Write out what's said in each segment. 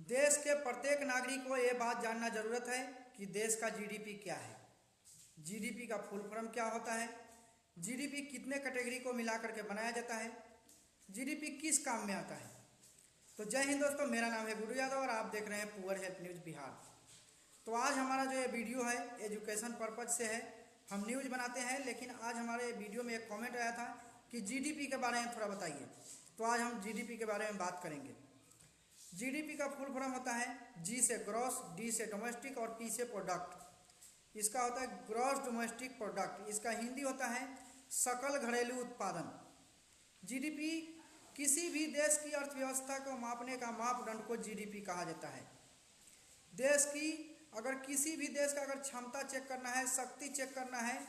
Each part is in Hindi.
देश के प्रत्येक नागरिक को ये बात जानना जरूरत है कि देश का जीडीपी क्या है। जीडीपी का फुल फॉर्म क्या होता है, जीडीपी कितने कैटेगरी को मिला करके बनाया जाता है, जीडीपी किस काम में आता है। तो जय हिंद दोस्तों, मेरा नाम है गुरु यादव और आप देख रहे हैं पुअर हेल्थ न्यूज़ बिहार। तो आज हमारा जो ये वीडियो है एजुकेशन पर्पज से है, हम न्यूज़ बनाते हैं, लेकिन आज हमारे वीडियो में एक कमेंट आया था कि जीडीपी के बारे में थोड़ा बताइए। तो आज हम जीडीपी के बारे में बात करेंगे। जीडीपी का फुल फॉर्म होता है जी से ग्रॉस, डी से डोमेस्टिक और पी से प्रोडक्ट। इसका होता है ग्रॉस डोमेस्टिक प्रोडक्ट। इसका हिंदी होता है सकल घरेलू उत्पादन। जीडीपी किसी भी देश की अर्थव्यवस्था को मापने का मापदंड को जीडीपी कहा जाता है। देश की अगर किसी भी देश का अगर क्षमता चेक करना है, शक्ति चेक करना है,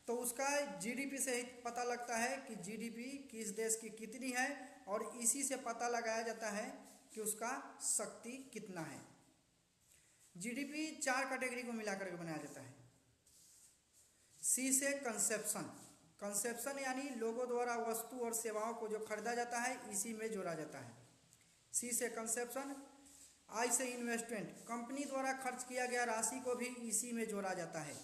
तो उसका जीडीपी से ही पता लगता है कि जीडीपी किस देश की कितनी है, और इसी से पता लगाया जाता है कि उसका शक्ति कितना है। जीडीपी 4 कैटेगरी को मिलाकर के बनाया जाता है। सी से कंसेप्शन। कंसेप्शन यानी लोगों द्वारा वस्तु और सेवाओं को जो खरीदा जाता है, इसी में जोड़ा जाता है। सी से कंसेप्शन। आई से इन्वेस्टमेंट। कंपनी द्वारा खर्च किया गया राशि को भी इसी में जोड़ा जाता है।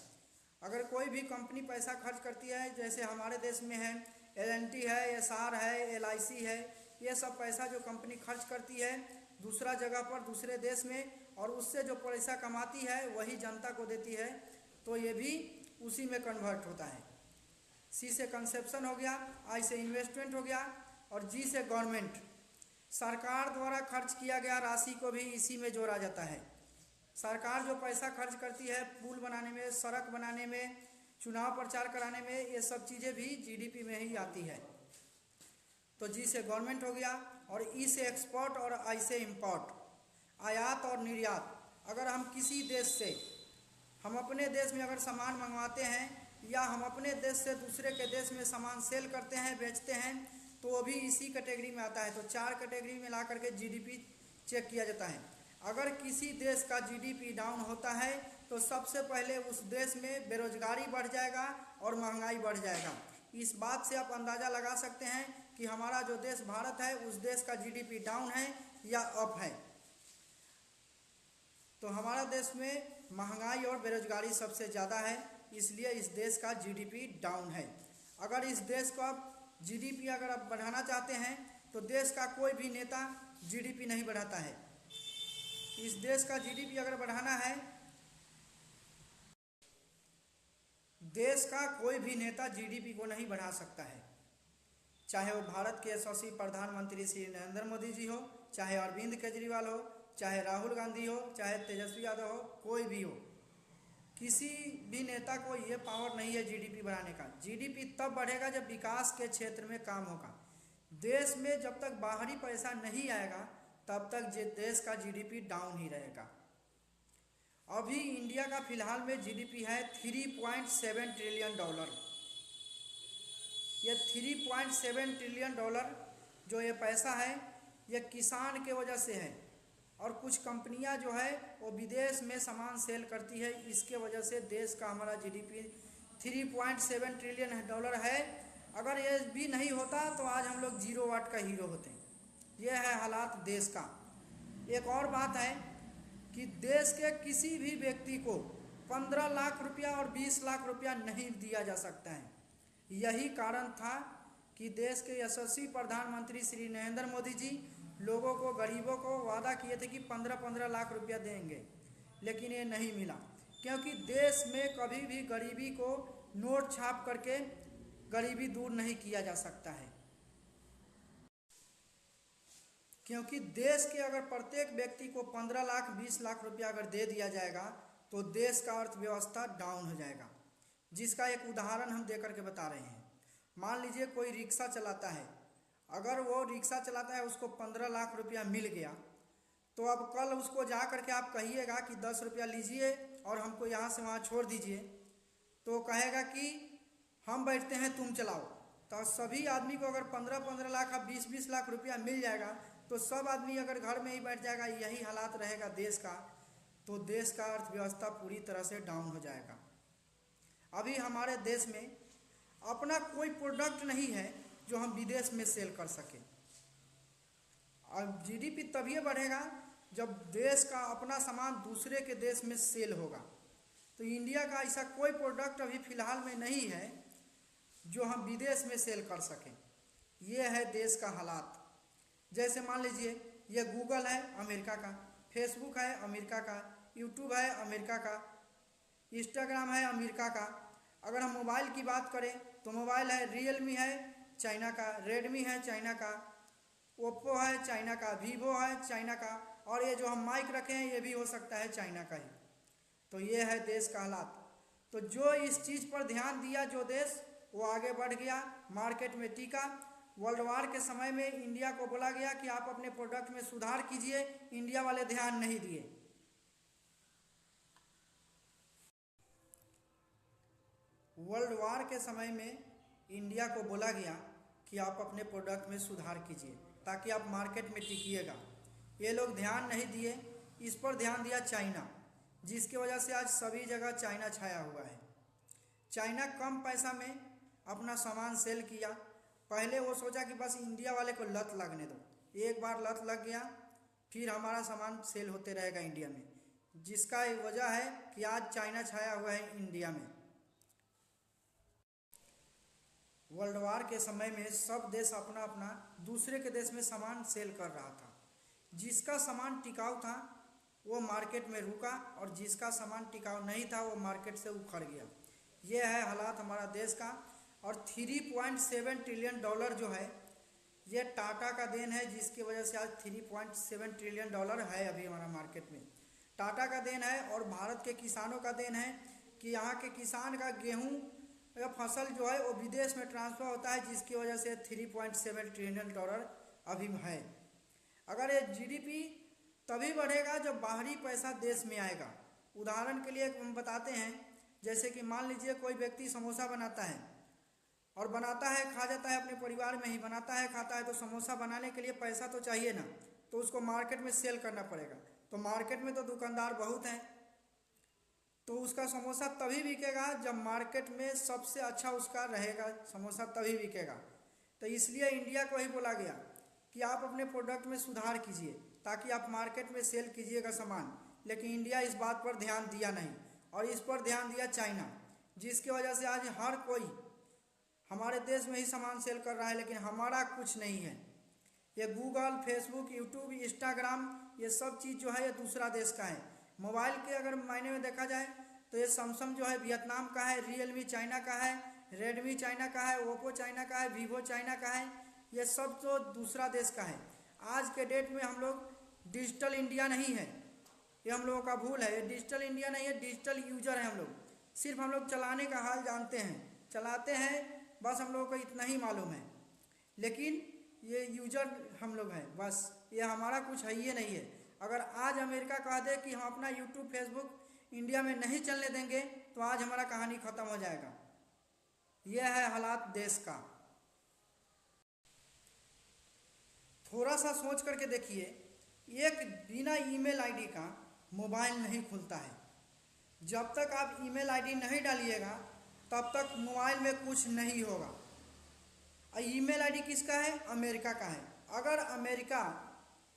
अगर कोई भी कंपनी पैसा खर्च करती है, जैसे हमारे देश में है एल&टी है, एसआर है, LIC है, ये सब पैसा जो कंपनी खर्च करती है दूसरा जगह पर, दूसरे देश में, और उससे जो पैसा कमाती है वही जनता को देती है, तो ये भी उसी में कन्वर्ट होता है। सी से कंसेप्शन हो गया, आई से इन्वेस्टमेंट हो गया, और जी से गवर्नमेंट। सरकार द्वारा खर्च किया गया राशि को भी इसी में जोड़ा जाता है। सरकार जो पैसा खर्च करती है पुल बनाने में, सड़क बनाने में, चुनाव प्रचार कराने में, ये सब चीज़ें भी जीडीपी में ही आती है। तो जी से गवर्नमेंट हो गया, और ई से एक्सपोर्ट और आई से इंपोर्ट। आयात और निर्यात। अगर हम किसी देश से, हम अपने देश में अगर सामान मंगवाते हैं, या हम अपने देश से दूसरे के देश में सामान सेल करते हैं, बेचते हैं, तो वो भी इसी कैटेगरी में आता है। तो 4 कैटेगरी में ला करके जीडीपी चेक किया जाता है। अगर किसी देश का जीडीपी डाउन होता है तो सबसे पहले उस देश में बेरोजगारी बढ़ जाएगा और महंगाई बढ़ जाएगा। इस बात से आप अंदाज़ा लगा सकते हैं कि हमारा जो देश भारत है, उस देश का जीडीपी डाउन है या अप है। तो हमारा देश में महंगाई और बेरोजगारी सबसे ज़्यादा है, इसलिए इस देश का जीडीपी डाउन है। अगर इस देश को आप जीडीपी अगर आप बढ़ाना चाहते हैं, तो देश का कोई भी नेता जीडीपी नहीं बढ़ाता है। इस देश का जीडीपी अगर बढ़ाना है, देश का कोई भी नेता जीडीपी को नहीं बढ़ा सकता है, चाहे वो भारत के यशस्वी प्रधानमंत्री श्री नरेंद्र मोदी जी हो, चाहे अरविंद केजरीवाल हो, चाहे राहुल गांधी हो, चाहे तेजस्वी यादव हो, कोई भी हो। किसी भी नेता को ये पावर नहीं है जीडीपी बढ़ाने का। जीडीपी तब बढ़ेगा जब विकास के क्षेत्र में काम होगा। देश में जब तक बाहरी पैसा नहीं आएगा, तब तक देश का जीडीपी डाउन ही रहेगा। अभी इंडिया का फिलहाल में जीडीपी है $3.7 ट्रिलियन। ये $3.7 ट्रिलियन जो ये पैसा है, ये किसान के वजह से है, और कुछ कंपनियां जो है वो विदेश में सामान सेल करती है, इसके वजह से देश का हमारा जीडीपी $3.7 ट्रिलियन है। अगर ये भी नहीं होता तो आज हम लोग 0 वाट का हीरो होते। ये है हालात देश का। एक और बात है कि देश के किसी भी व्यक्ति को 15 लाख रुपया और 20 लाख रुपया नहीं दिया जा सकता है। यही कारण था कि देश के यशस्वी प्रधानमंत्री श्री नरेंद्र मोदी जी लोगों को, गरीबों को वादा किए थे कि 15-15 लाख रुपया देंगे, लेकिन ये नहीं मिला, क्योंकि देश में कभी भी गरीबी को नोट छाप करके गरीबी दूर नहीं किया जा सकता है। क्योंकि देश के अगर प्रत्येक व्यक्ति को 15 लाख 20 लाख रुपया अगर दे दिया जाएगा, तो देश का अर्थव्यवस्था डाउन हो जाएगा। जिसका एक उदाहरण हम दे करके बता रहे हैं। मान लीजिए कोई रिक्शा चलाता है, अगर वो रिक्शा चलाता है, उसको 15 लाख रुपया मिल गया, तो अब कल उसको जा करके आप कहिएगा कि 10 रुपया लीजिए और हमको यहाँ से वहाँ छोड़ दीजिए, तो कहेगा कि हम बैठते हैं, तुम चलाओ। तो सभी आदमी को अगर 15-15 लाख या 20-20 लाख रुपया मिल जाएगा, तो सब आदमी अगर घर में ही बैठ जाएगा, यही हालात रहेगा देश का, तो देश का अर्थव्यवस्था पूरी तरह से डाउन हो जाएगा। अभी हमारे देश में अपना कोई प्रोडक्ट नहीं है जो हम विदेश में सेल कर सकें। और जीडीपी तभी बढ़ेगा जब देश का अपना सामान दूसरे के देश में सेल होगा। तो इंडिया का ऐसा कोई प्रोडक्ट अभी फ़िलहाल में नहीं है जो हम विदेश में सेल कर सकें। ये है देश का हालात। जैसे मान लीजिए ये गूगल है अमेरिका का, फेसबुक है अमेरिका का, यूट्यूब है अमेरिका का, इंस्टाग्राम है अमेरिका का। अगर हम मोबाइल की बात करें तो मोबाइल है रियलमी है चाइना का, रेडमी है चाइना का, ओप्पो है चाइना का, वीवो है चाइना का, और ये जो हम माइक रखे हैं ये भी हो सकता है चाइना का ही। तो ये है देश का हालात। तो जो इस चीज़ पर ध्यान दिया जो देश, वो आगे बढ़ गया, मार्केट में टिका। वर्ल्ड वार के समय में इंडिया को बोला गया कि आप अपने प्रोडक्ट में सुधार कीजिए, इंडिया वाले ध्यान नहीं दिए। वर्ल्ड वार के समय में इंडिया को बोला गया कि आप अपने प्रोडक्ट में सुधार कीजिए ताकि आप मार्केट में टिकिएगा। ये लोग ध्यान नहीं दिए, इस पर ध्यान दिया चाइना, जिसकी वजह से आज सभी जगह चाइना छाया हुआ है। चाइना कम पैसा में अपना सामान सेल किया। पहले वो सोचा कि बस इंडिया वाले को लत लगने दो, एक बार लत लग गया फिर हमारा सामान सेल होते रहेगा इंडिया में, जिसका वजह है कि आज चाइना छाया हुआ है इंडिया में। वर्ल्ड वार के समय में सब देश अपना अपना दूसरे के देश में सामान सेल कर रहा था। जिसका सामान टिकाऊ था वो मार्केट में रुका और जिसका सामान टिकाऊ नहीं था वो मार्केट से उखड़ गया। ये है हालात हमारा देश का। और 3.7 ट्रिलियन डॉलर जो है ये टाटा का देन है, जिसकी वजह से आज 3.7 ट्रिलियन डॉलर है अभी हमारा मार्केट में। टाटा का देन है और भारत के किसानों का देन है कि यहाँ के किसान का गेहूँ या फसल जो है वो विदेश में ट्रांसफ़र होता है, जिसकी वजह से 3.7 ट्रिलियन डॉलर अभी है। अगर ये जीडीपी तभी बढ़ेगा जब बाहरी पैसा देश में आएगा। उदाहरण के लिए हम बताते हैं, जैसे कि मान लीजिए कोई व्यक्ति समोसा बनाता है और बनाता है, खा जाता है, अपने परिवार में ही बनाता है, खाता है, तो समोसा बनाने के लिए पैसा तो चाहिए ना, तो उसको मार्केट में सेल करना पड़ेगा। तो मार्केट में तो दुकानदार बहुत हैं, तो उसका समोसा तभी बिकेगा जब मार्केट में सबसे अच्छा उसका रहेगा समोसा, तभी बिकेगा। तो इसलिए इंडिया को ही बोला गया कि आप अपने प्रोडक्ट में सुधार कीजिए ताकि आप मार्केट में सेल कीजिएगा सामान। लेकिन इंडिया इस बात पर ध्यान दिया नहीं और इस पर ध्यान दिया चाइना, जिसकी वजह से आज हर कोई हमारे देश में ही सामान सेल कर रहा है, लेकिन हमारा कुछ नहीं है। ये गूगल, फेसबुक, यूट्यूब, इंस्टाग्राम, ये सब चीज़ जो है ये दूसरा देश का है। मोबाइल के अगर मायने में देखा जाए तो ये सैमसंग जो है वियतनाम का है, रियलमी चाइना का है, रेडमी चाइना का है, ओप्पो चाइना का है, वीवो चाइना का है, ये सब तो दूसरा देश का है। आज के डेट में हम लोग डिजिटल इंडिया नहीं है, ये हम लोगों का भूल है। ये डिजिटल इंडिया नहीं है, डिजिटल यूजर है हम लोग। सिर्फ हम लोग चलाने का हाल जानते हैं, चलाते हैं, बस हम लोगों को इतना ही मालूम है। लेकिन ये यूजर हम लोग हैं, बस ये हमारा कुछ है ही नहीं है। अगर आज अमेरिका कह दे कि हम अपना यूट्यूब, फेसबुक इंडिया में नहीं चलने देंगे तो आज हमारा कहानी ख़त्म हो जाएगा। यह है हालात देश का। थोड़ा सा सोच करके देखिए, एक बिना ईमेल आईडी का मोबाइल नहीं खुलता है। जब तक आप ईमेल आईडी नहीं डालिएगा तब तक मोबाइल में कुछ नहीं होगा। ईमेल आईडी किसका है? अमेरिका का है। अगर अमेरिका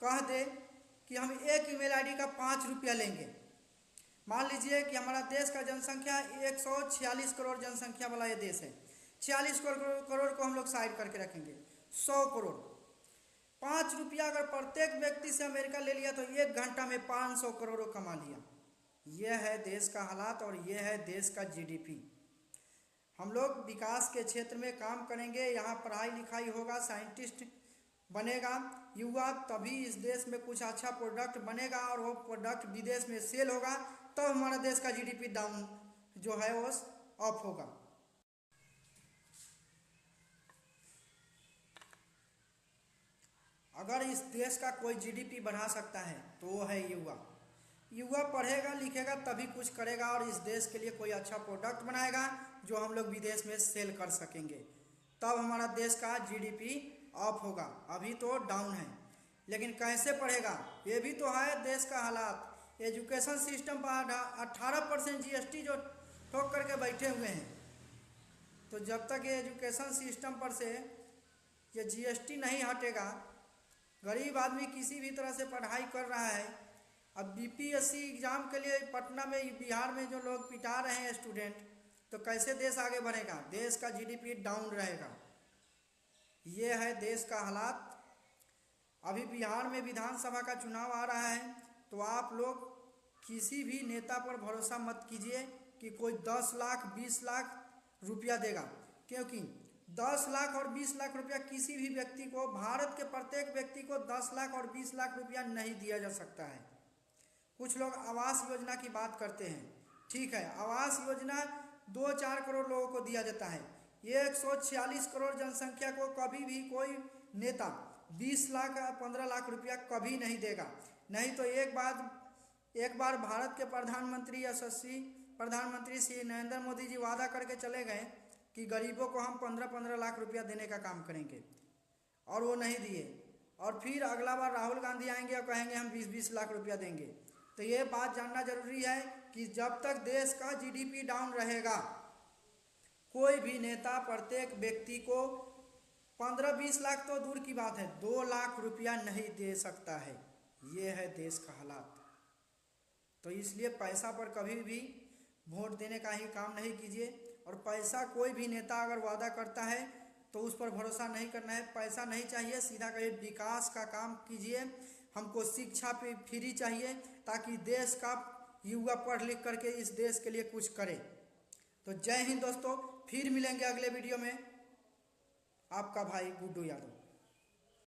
कह दे कि हम एक ईमेल आईडी का 5 रुपया लेंगे, मान लीजिए कि हमारा देश का जनसंख्या 146 करोड़ जनसंख्या वाला ये देश है, 46 करोड़ को हम लोग साइड करके रखेंगे, 100 करोड़, 5 रुपया अगर प्रत्येक व्यक्ति से अमेरिका ले लिया तो 1 घंटा में 500 करोड़ कमा लिया। यह है देश का हालात और यह है देश का जीडीपी। हम लोग विकास के क्षेत्र में काम करेंगे, यहाँ पढ़ाई लिखाई होगा, साइंटिस्ट बनेगा युवा, तभी इस देश में कुछ अच्छा प्रोडक्ट बनेगा और वो प्रोडक्ट विदेश में सेल होगा, तब हमारा देश का जीडीपी डाउन जो है वो ऑफ होगा। अगर इस देश का कोई जीडीपी बढ़ा सकता है तो वो है युवा। युवा पढ़ेगा लिखेगा तभी कुछ करेगा और इस देश के लिए कोई अच्छा प्रोडक्ट बनाएगा जो हम लोग विदेश में सेल कर सकेंगे, तब हमारा देश का जीडीपी ऑफ होगा। अभी तो डाउन है, लेकिन कैसे पढ़ेगा ये भी तो है देश का हालात। एजुकेशन सिस्टम पर 18% जीएसटी जो ठोक करके बैठे हुए हैं, तो जब तक ये एजुकेशन सिस्टम पर से ये जीएसटी नहीं हटेगा, गरीब आदमी किसी भी तरह से पढ़ाई कर रहा है अब बीपीएससी एग्जाम के लिए पटना में, बिहार में जो लोग पिटा रहे हैं स्टूडेंट, तो कैसे देश आगे बढ़ेगा? देश का जीडीपी डाउन रहेगा। ये है देश का हालात। अभी बिहार में विधानसभा का चुनाव आ रहा है, तो आप लोग किसी भी नेता पर भरोसा मत कीजिए कि कोई 10 लाख 20 लाख रुपया देगा, क्योंकि 10 लाख और 20 लाख रुपया किसी भी व्यक्ति को, भारत के प्रत्येक व्यक्ति को 10 लाख और 20 लाख रुपया नहीं दिया जा सकता है। कुछ लोग आवास योजना की बात करते हैं, ठीक है, आवास योजना 2-4 करोड़ लोगों को दिया जाता है। ये 146 करोड़ जनसंख्या को कभी भी कोई नेता 20 लाख 15 लाख रुपया कभी नहीं देगा। नहीं तो एक बार भारत के प्रधानमंत्री, यशस्वी प्रधानमंत्री श्री नरेंद्र मोदी जी वादा करके चले गए कि गरीबों को हम 15-15 लाख रुपया देने का काम करेंगे, और वो नहीं दिए। और फिर अगला बार राहुल गांधी आएंगे और कहेंगे हम 20-20 लाख रुपया देंगे। तो ये बात जानना जरूरी है कि जब तक देश का जीडीपी डाउन रहेगा, कोई भी नेता प्रत्येक व्यक्ति को 15-20 लाख तो दूर की बात है, 2 लाख रुपया नहीं दे सकता है। ये है देश का हालात। तो इसलिए पैसा पर कभी भी वोट देने का ही काम नहीं कीजिए, और पैसा कोई भी नेता अगर वादा करता है तो उस पर भरोसा नहीं करना है। पैसा नहीं चाहिए, सीधा कहिए विकास का काम कीजिए। हमको शिक्षा पे फ्री चाहिए, ताकि देश का युवा पढ़ लिख करके इस देश के लिए कुछ करे। तो जय हिंद दोस्तों, फिर मिलेंगे अगले वीडियो में। आपका भाई गुड्डू यादव।